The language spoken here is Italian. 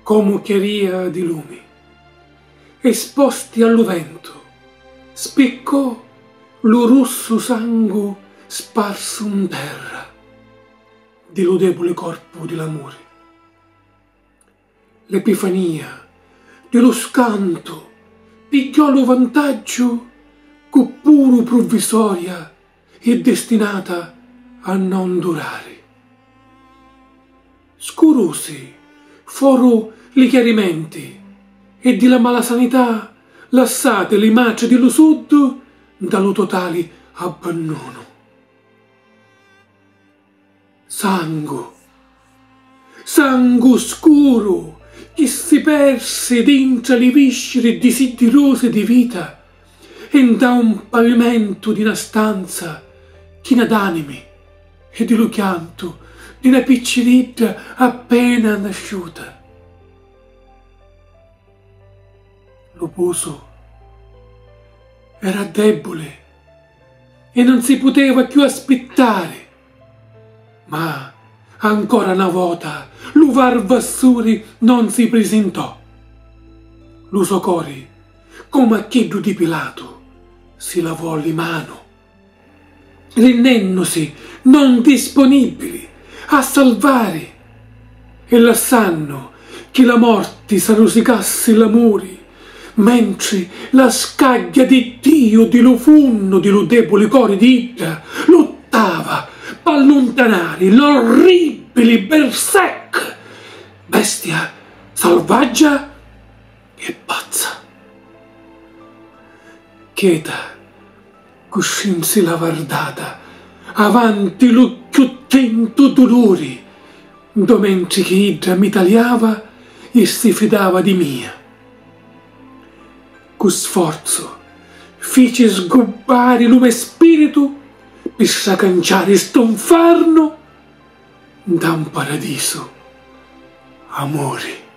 come chiaria di lumi, esposti allo vento, spiccò lo rosso sangue sparso in terra di lo debole corpo di l'amore. L'epifania dello scanto pigliò lo vantaggio che pure provvisoria è destinata a non durare. Scurosi foro li chiarimenti e di la malasanità lassate le marce dello sud dallo totale abbandono. Sangue scuro che si perse dentro le viscere desiderose di vita e da un pavimento di una stanza china d'animi e di lo chianto di una picceretta appena nasciuta. Lo poso era debole e non si poteva più aspettare, ma ancora una volta lo Varvassuri non si presentò. Lo soccorri, come a chiedo di Pilato, si lavò le mani, rendendosi non disponibili a salvare e lasciando che la morte s'arrosicasse l'amore, mentre la scaglia di Dio di lo funno di lo debole cuore di Idda lottava per allontanare l'orribile berserk, bestia selvaggia e pazza. Cheta, cuscinsi la vardata, avanti lo chiuttento dolori, mentre che Idda mi tagliava e si fidava di mia. Con sforzo fece sgobbare il mio spirito per scanciare sto inferno da un paradiso amore.